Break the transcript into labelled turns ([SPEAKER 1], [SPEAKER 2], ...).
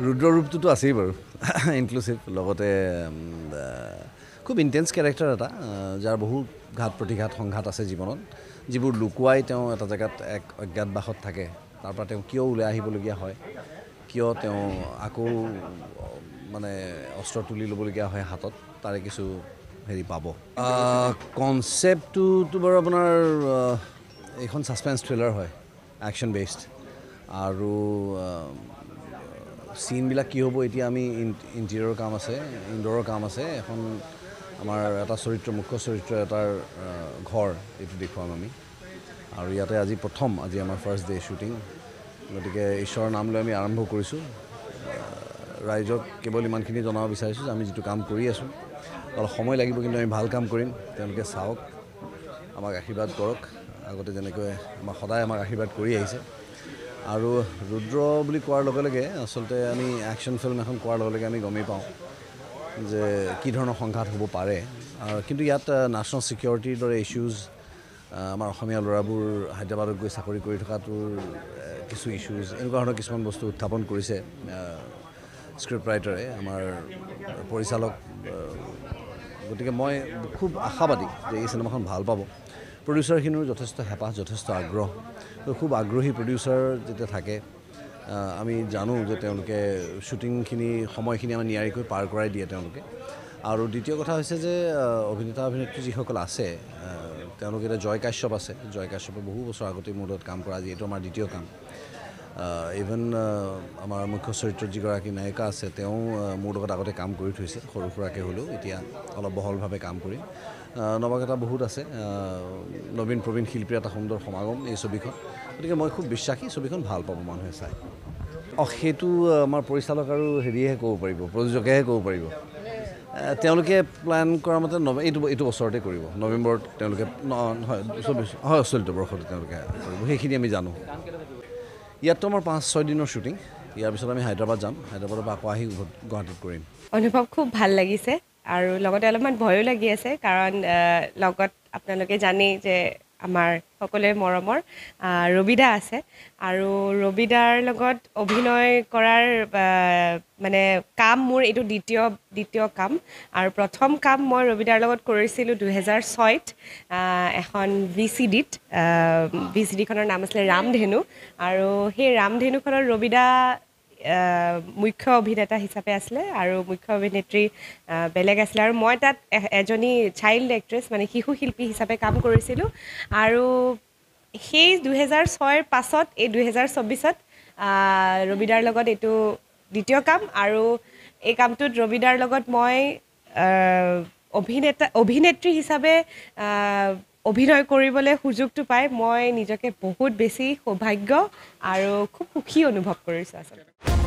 [SPEAKER 1] ৰুদ্ৰ ৰূপটোতো আছেই বাৰু ইনক্লুচিভ লগতে খুব ইণ্টেন্স কেৰেক্টাৰ এটা যাৰ বহু ঘাত প্ৰতিঘাত সংঘাত আছে জীৱনত যিবোৰ লুকুৱাই তেওঁ এটা জেগাত এক অজ্ঞাতবাসত থাকে তাৰ পৰা তেওঁ কিয় ওলাই আহিবলগীয়া হয় কিয় তেওঁ আকৌ মানে অস্ত্ৰ তুলি ল'বলগীয়া হয় হাতত তাৰে কিছু হেৰি পাব কনচেপ্টটো বাৰু আপোনাৰ এইখন ছাছপেন্স থ্ৰিলাৰ হয় একশ্যন বেছড আৰু চিনবিলাক কি হ'ব এতিয়া আমি ইণ্টেৰিয়ৰৰ কাম আছে ইনডোৰৰ কাম আছে এখন আমাৰ এটা চৰিত্ৰ মুখ্য চৰিত্ৰ এটাৰ ঘৰ এইটো দেখুৱাম আমি আৰু ইয়াতে আজি আমাৰ ফাৰ্ষ্ট ডে শ্বুটিং গতিকে ঈশ্বৰৰ নাম লৈ আমি আৰম্ভ কৰিছোঁ ৰাইজক কেৱল ইমানখিনি জনাব বিচাৰিছোঁ যে আমি যিটো কাম কৰি আছোঁ অলপ সময় লাগিব কিন্তু আমি ভাল কাম কৰিম তেওঁলোকে চাওক আমাক আশীৰ্বাদ কৰক আগতে যেনেকৈ সদায় আমাক আশীৰ্বাদ কৰি আহিছে আৰু ৰুদ্ৰ বুলি কোৱাৰ লগে লগে আচলতে আমি একশ্যন ফিল্ম এখন কোৱাৰ লগে লগে আমি গমেই পাওঁ যে কি ধৰণৰ সংঘাত হ'ব পাৰে কিন্তু ইয়াত নেশ্যনেল ছিকিউৰিটিৰ দৰে ইছ্যুজ আমাৰ অসমীয়া ল'ৰাবোৰ হায়দৰাবাদত গৈ চাকৰি কৰি থকাটোৰ কিছু ইছ্যুজ এনেকুৱা ধৰণৰ কিছুমান বস্তু উত্থাপন কৰিছে স্ক্ৰিপ্ট ৰাইটাৰে আমাৰ পৰিচালক গতিকে মই খুব আশাবাদী যে এই চিনেমাখন ভাল পাব প্ৰডিউচাৰখিনিৰো যথেষ্ট হেঁপাহ যথেষ্ট আগ্ৰহ খুব আগ্ৰহী প্ৰডিউচাৰ যেতিয়া থাকে আমি জানো যে তেওঁলোকে শ্বুটিংখিনি সময়খিনি আমাৰ নিয়াৰিকৈ পাৰ কৰাই দিয়ে তেওঁলোকে আৰু দ্বিতীয় কথা হৈছে যে অভিনেতা অভিনেত্ৰী যিসকল আছে তেওঁলোকে এতিয়া জয় কাশ্যপ আছে জয় কাশ্যপে বহু বছৰ আগতেই মোৰ লগত কাম কৰা আজি এইটো আমাৰ দ্বিতীয় কাম ইভেন আমাৰ মুখ্য চৰিত্ৰত যিগৰাকী নায়িকা আছে তেওঁ মোৰ লগত আগতে কাম কৰি থৈছে সৰু সুৰাকৈ হ'লেও এতিয়া অলপ বহলভাৱে কাম কৰিম নৱাগতা বহুত আছে নবীন প্ৰবীণ শিল্পীৰ এটা সুন্দৰ সমাগম এই ছবিখন গতিকে মই খুব বিশ্বাসী ছবিখন ভাল পাব মানুহে চাই সেইটো আমাৰ পৰিচালক আৰু হেৰিয়েহে ক'ব পাৰিব প্ৰযোজকেহে ক'ব পাৰিব তেওঁলোকে প্লেন কৰা মতে এইটো বছৰতে কৰিব নৱেম্বৰত তেওঁলোকে চলিত বৰ্ষতে তেওঁলোকে কৰিব সেইখিনি আমি জানো ইয়াততো আমাৰ 5-6 দিনৰ শ্বুটিং ইয়াৰ পিছত আমি হায়দৰাবাদ যাম হায়দৰাবাদৰ পৰা আকৌ আহি গুৱাহাটীত কৰিম
[SPEAKER 2] অনুভৱ খুব ভাল লাগিছে আৰু লগতে অলপমান ভয়ো লাগি আছে কাৰণ লগত আপোনালোকে জানেই যে আমাৰ সকলোৰে মৰমৰ ৰবিদা আছে আৰু ৰবিদাৰ লগত অভিনয় কৰাৰ মানে কাম মোৰ এইটো দ্বিতীয় কাম আৰু প্ৰথম কাম মই ৰবিদাৰ লগত কৰিছিলোঁ 2006ত এখন VCDখনৰ নাম আছিলে ৰামধেনু আৰু সেই ৰামধেনুখনৰ ৰবিদা মুখ্য অভিনেতা হিচাপে আছিলে আৰু মুখ্য অভিনেত্ৰী বেলেগ আছিলে আৰু মই তাত এজনী চাইল্ড এক্ট্ৰেছ মানে শিশু শিল্পী হিচাপে কাম কৰিছিলোঁ আৰু সেই 2006ৰ পাছত এই 2024ত ৰবিদাৰ লগত এইটো দ্বিতীয় কাম আৰু এই কামটোত ৰবিদাৰ লগত মই অভিনেত্ৰী হিচাপে অভিনয় কৰিবলৈ সুযোগটো পাই মই নিজকে বহুত বেছি সৌভাগ্য আৰু খুব সুখী অনুভৱ কৰিছোঁ আচলতে